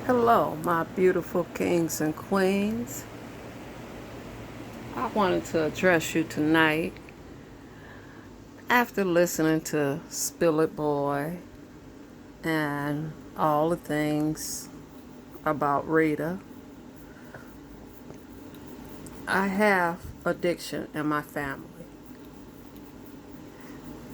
Hello, my beautiful kings and queens. I wanted to address you tonight after listening to Spill It Boy and all the things about Rita. I have addiction in my family.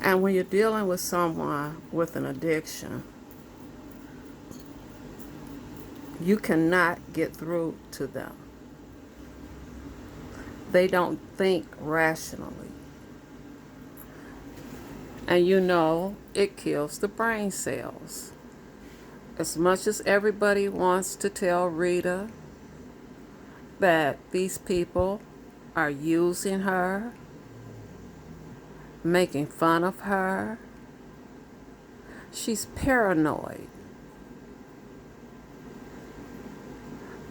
And when you're dealing with someone with an addiction, you cannot get through to them. They don't think rationally. And it kills the brain cells. As much as everybody wants to tell Rita that these people are using her, making fun of her, she's paranoid.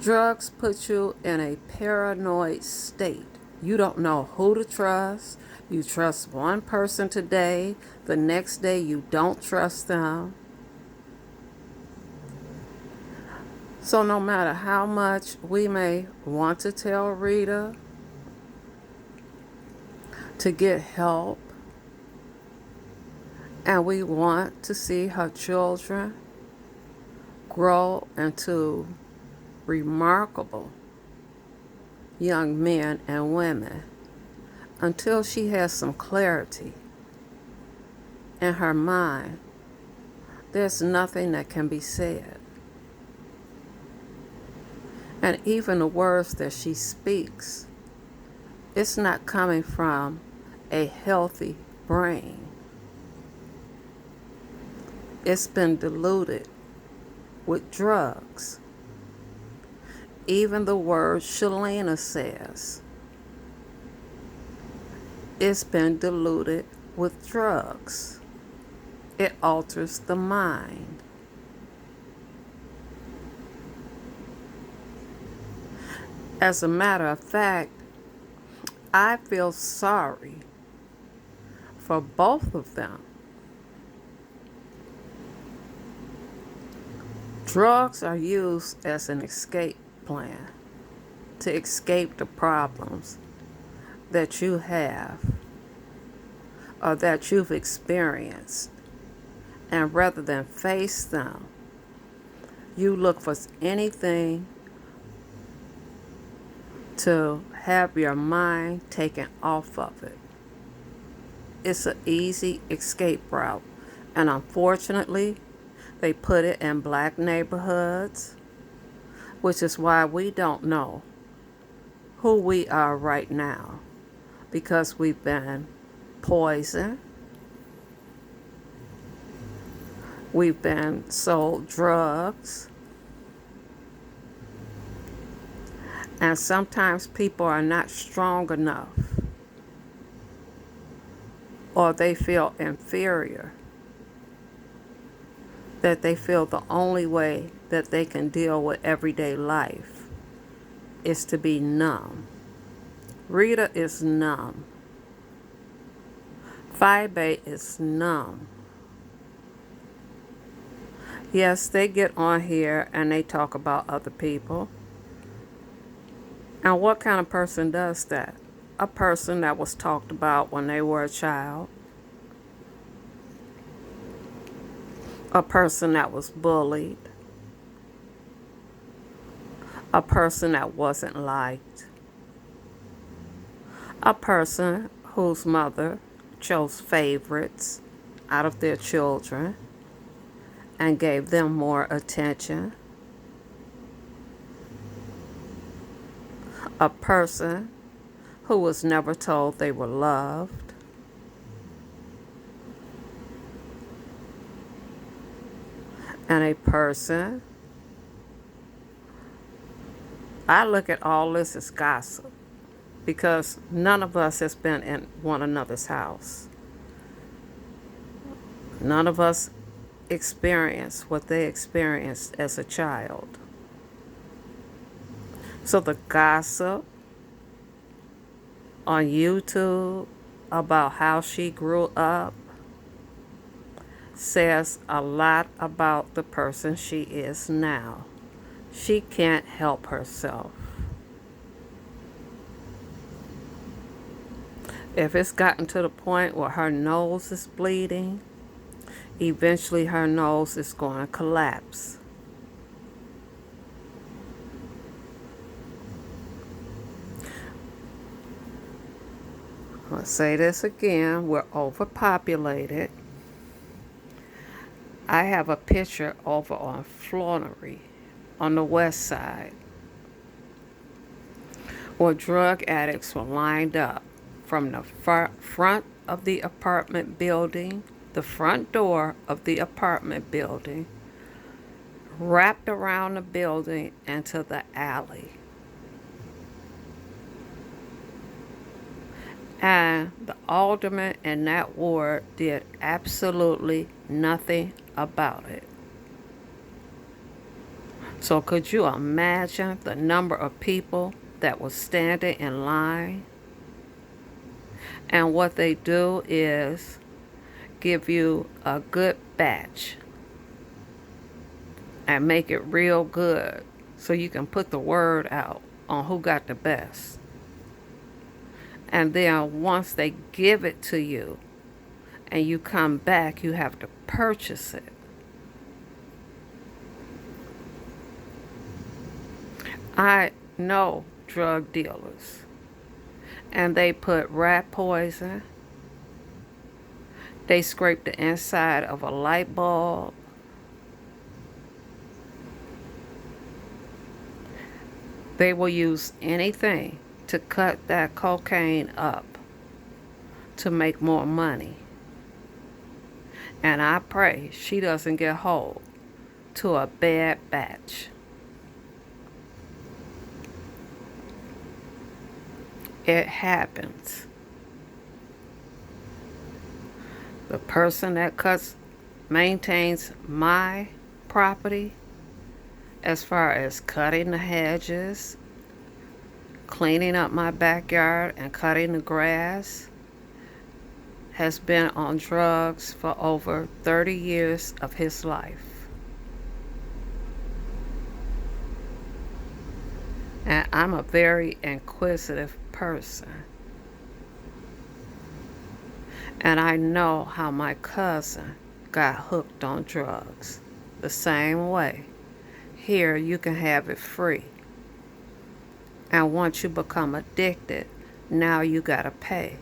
Drugs put you in a paranoid state. You don't know who to trust. You trust one person today, the next day you don't trust them. So no matter how much we may want to tell Rita to get help, and we want to see her children grow into remarkable young men and women, until she has some clarity in her mind, there's nothing that can be said. And even the words that she speaks, it's not coming from a healthy brain. It's been diluted with drugs. Even the word Shalena says, it's been diluted with drugs. It alters the mind. As a matter of fact, I feel sorry for both of them. Drugs are used as an escape plan to escape the problems that you have or that you've experienced. And rather than face them, you look for anything to have your mind taken off of it. It's an easy escape route. And unfortunately, they put it in black neighborhoods, which is why we don't know who we are right now, because we've been poisoned, we've been sold drugs, and sometimes people are not strong enough, or they feel inferior, that they feel the only way that they can deal with everyday life is to be numb. Rita is numb. Fibe is numb. Yes, they get on here and they talk about other people. And what kind of person does that? A person that was talked about when they were a child. A person that was bullied. A person that wasn't liked. A person whose mother chose favorites out of their children and gave them more attention. A person who was never told they were loved. And a person, I look at all this as gossip, because none of us has been in one another's house. None of us experienced what they experienced as a child. So the gossip on YouTube about how she grew up says a lot about the person she is now. She can't help herself. If it's gotten to the point where her nose is bleeding, eventually her nose is going to collapse. Let's say this again, we're overpopulated. I have a picture over on Flornery on the west side where drug addicts were lined up from the front of the apartment building, the front door of the apartment building, wrapped around the building into the alley. And the alderman in that ward did absolutely nothing about it. So could you imagine the number of people that was standing in line? And what they do is give you a good batch and make it real good so you can put the word out on who got the best. And then once they give it to you and you come back, you have to purchase it. I know drug dealers, and they put rat poison, they scrape the inside of a light bulb, they will use anything to cut that cocaine up to make more money. And I pray she doesn't get hold to a bad batch. It happens. The person that maintains my property, as far as cutting the hedges, cleaning up my backyard, and cutting the grass, has been on drugs for over 30 years of his life. And I'm a very inquisitive person. And I know how my cousin got hooked on drugs the same way. Here you can have it free. And once you become addicted, now you gotta pay.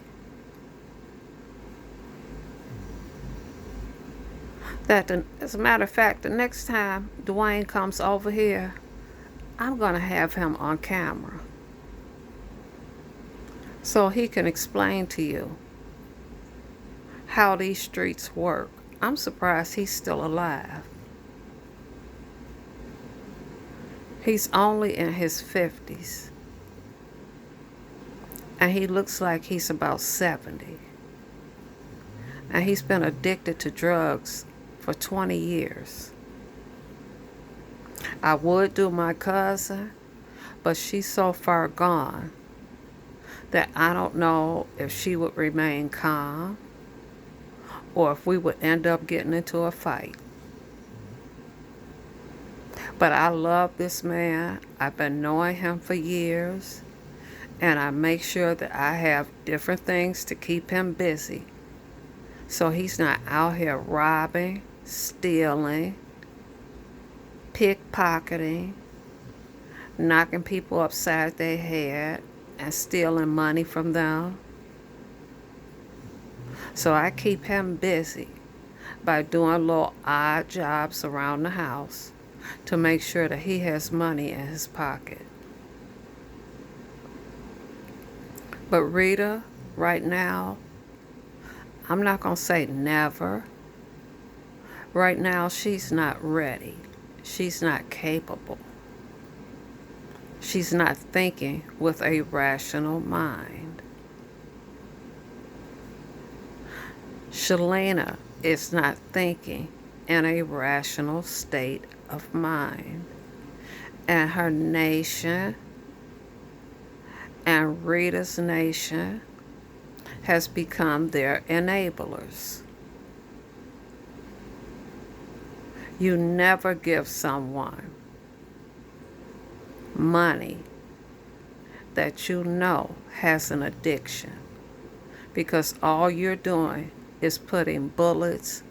As a matter of fact, the next time Dwayne comes over here, I'm gonna have him on camera so he can explain to you how these streets work. I'm surprised he's still alive. He's only in his 50s. And he looks like he's about 70. And he's been addicted to drugs for 20 years. I would do my cousin, but she's so far gone that I don't know if she would remain calm or if we would end up getting into a fight. But I love this man. I've been knowing him for years, and I make sure that I have different things to keep him busy so he's not out here robbing, stealing, pickpocketing, knocking people upside their head and stealing money from them. So I keep him busy by doing little odd jobs around the house to make sure that he has money in his pocket. But Rita, right now, I'm not going to say never. Right now, she's not ready. She's not capable. She's not thinking with a rational mind. Shalena is not thinking in a rational state of mind. And her nation and Rita's nation has become their enablers. You never give someone money that you know has an addiction, because all you're doing is putting bullets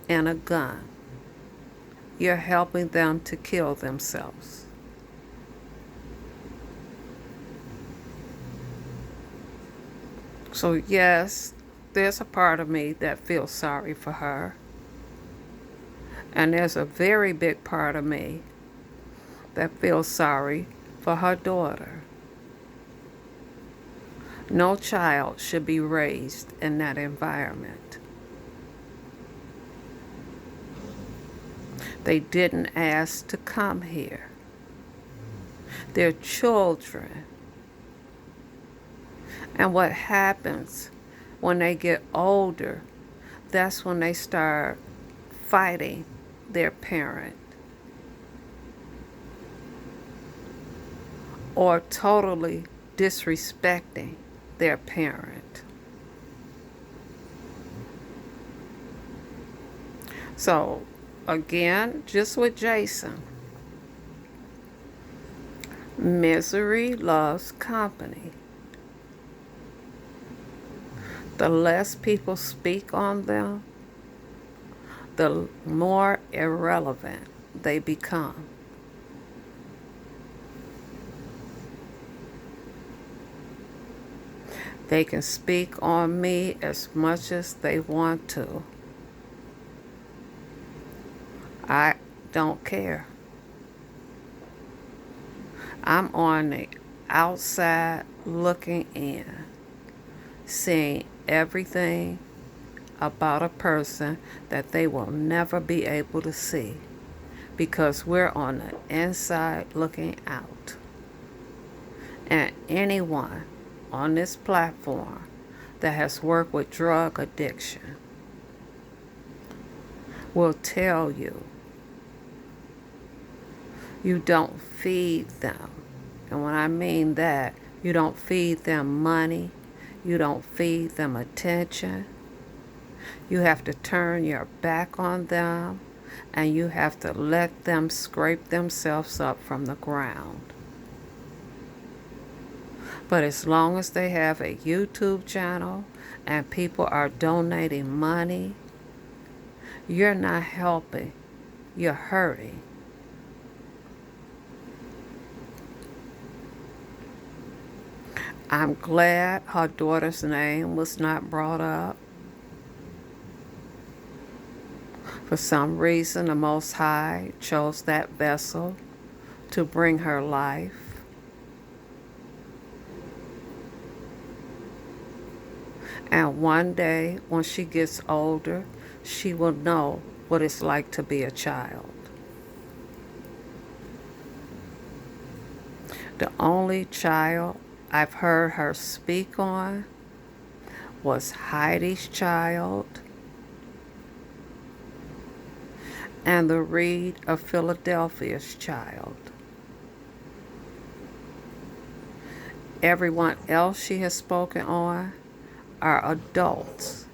in a gun. You're helping them to kill themselves. So yes, there's a part of me that feels sorry for her. And there's a very big part of me that feels sorry for her daughter. No child should be raised in that environment. They didn't ask to come here. They're children. And what happens when they get older, that's when they start fighting their parent or totally disrespecting their parent. So again, just with Jason, misery loves company. The less people speak on them, the more irrelevant they become. They can speak on me as much as they want to. I don't care. I'm on the outside looking in, seeing everything about a person that they will never be able to see, because we're on the inside looking out. And anyone on this platform that has worked with drug addiction will tell you, you don't feed them. And when I mean that, you don't feed them money, you don't feed them attention. You have to turn your back on them, and you have to let them scrape themselves up from the ground. But as long as they have a YouTube channel and people are donating money, you're not helping, you're hurting. I'm glad her daughter's name was not brought up. For some reason, the Most High chose that vessel to bring her life. And one day, when she gets older, she will know what it's like to be a child. The only child I've heard her speak on was Heidi's child and the Reed of Philadelphia's child. Everyone else she has spoken on are adults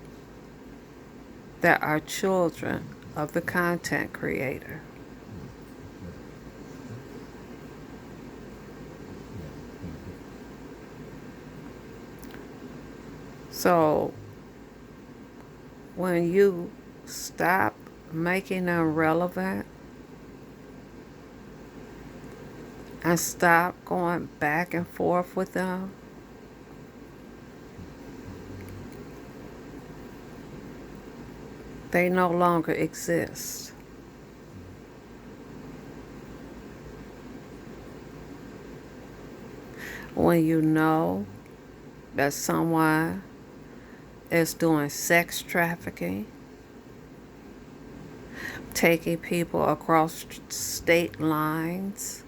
that are children of the content creator. So when you stop making them relevant and stop going back and forth with them, they no longer exist. When you know that someone is doing sex trafficking, taking people across state lines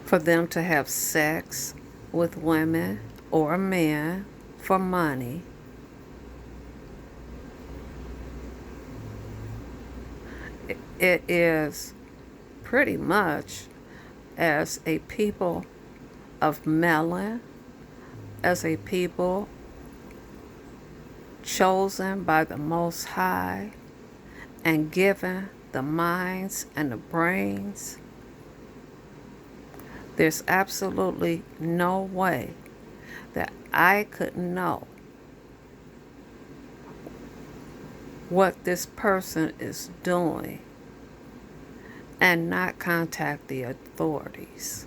for them to have sex with women or men for money, it is pretty much as a people of melon, as a people chosen by the Most High and given the minds and the brains There's absolutely no way that I could know what this person is doing and not contact the authorities.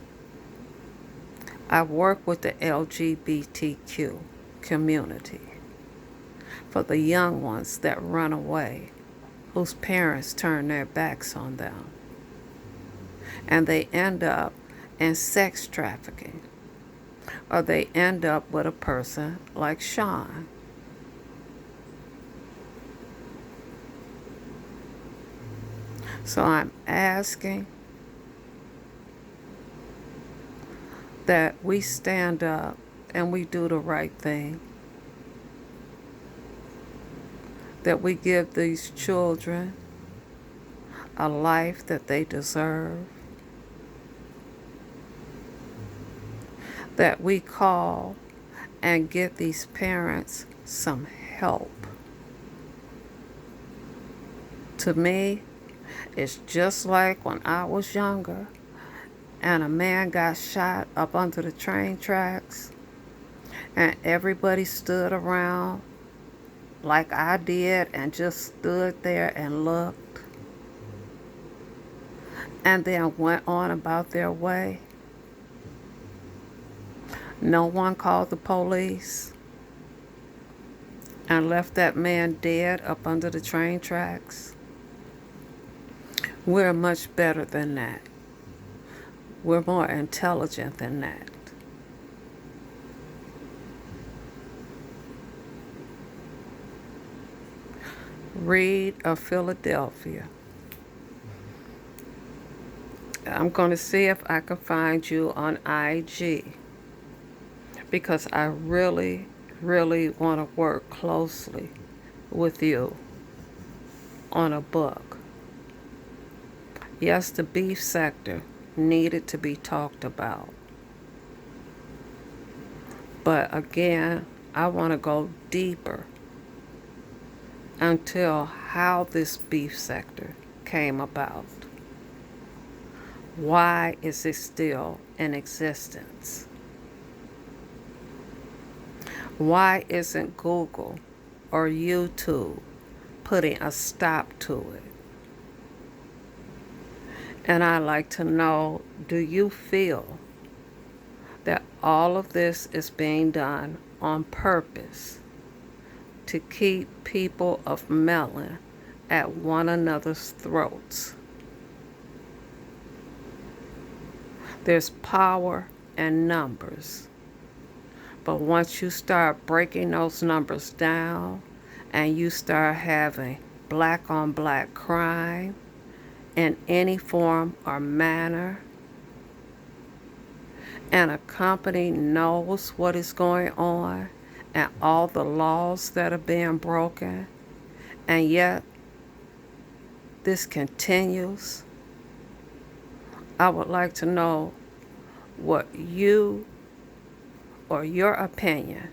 I work with the LGBTQ community for the young ones that run away, whose parents turn their backs on them, and they end up in sex trafficking, or they end up with a person like Sean. So I'm asking that we stand up and we do the right thing, that we give these children a life that they deserve, that we call and get these parents some help. To me, it's just like when I was younger and a man got shot up under the train tracks and everybody stood around like I did and just stood there and looked and then went on about their way. No one called the police and left that man dead up under the train tracks. We're much better than that. We're more intelligent than that. Reed of Philadelphia. I'm going to see if I can find you on IG, because I really, really want to work closely with you on a book. Yes, the beef sector needed to be talked about. But again, I want to go deeper until how this beef sector came about. Why is it still in existence? Why isn't Google or YouTube putting a stop to it? And I'd like to know, do you feel that all of this is being done on purpose to keep people of melon at one another's throats? There's power in numbers. But once you start breaking those numbers down and you start having black on black crime in any form or manner, and a company knows what is going on and all the laws that are being broken, and yet this continues, I would like to know what you or your opinion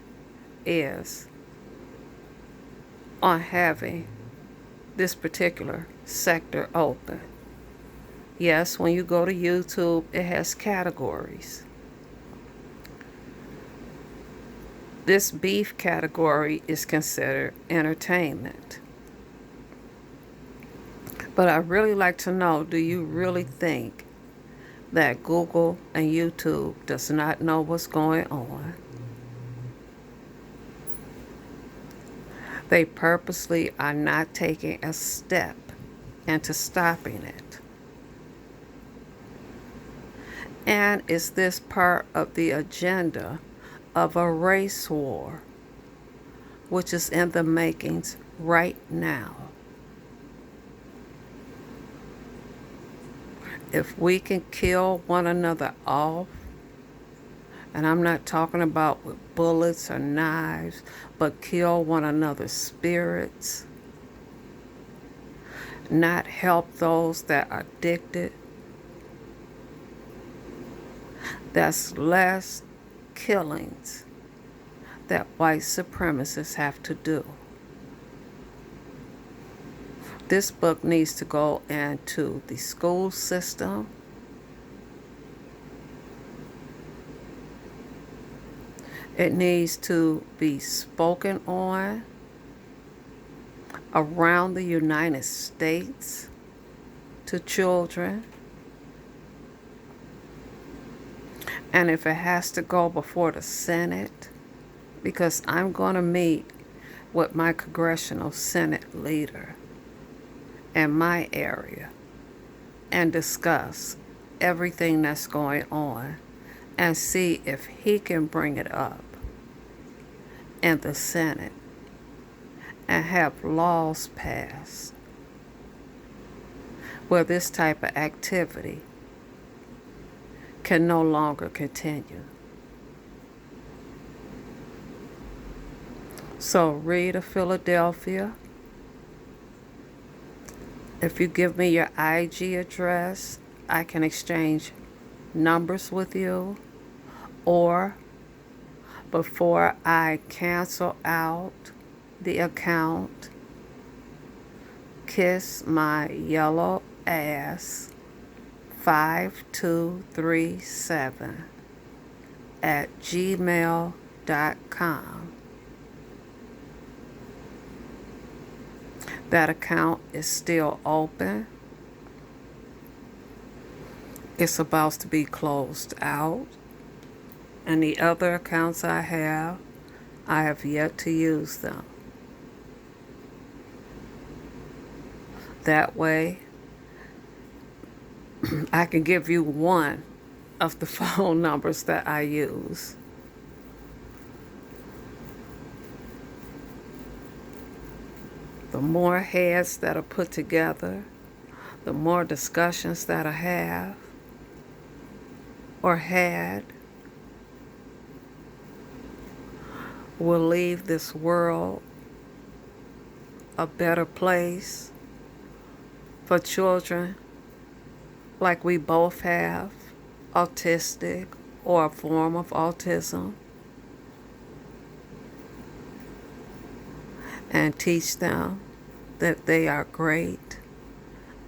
is on having this particular sector open. Yes, when you go to YouTube, it has categories. This beef category is considered entertainment. But I'd really like to know, do you really think that Google and YouTube does not know what's going on? They purposely are not taking a step into stopping it. And is this part of the agenda of a race war, which is in the makings right now? If we can kill one another off, and I'm not talking about with bullets or knives, but kill one another's spirits, not help those that are addicted, that's less killings that white supremacists have to do. This book needs to go into the school system. It needs to be spoken on around the United States to children. And if it has to go before the Senate, because I'm going to meet with my congressional Senate leader in my area and discuss everything that's going on and see if he can bring it up in the Senate and have laws passed where this type of activity can no longer continue. So, Rita, Philadelphia, if you give me your IG address, I can exchange numbers with you, or before I cancel out the account, kiss my yellow ass 5237 at gmail.com. That account is still open. It's about to be closed out. And the other accounts I have yet to use them. That way, I can give you one of the phone numbers that I use. The more heads that are put together, the more discussions that I have or had will leave this world a better place for children like we both have, autistic or a form of autism, and teach them that they are great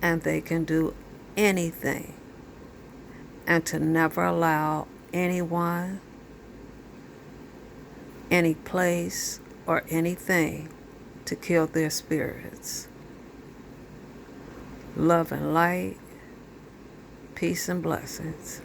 and they can do anything, and to never allow anyone, any place, or anything to kill their spirits. Love and light, peace and blessings.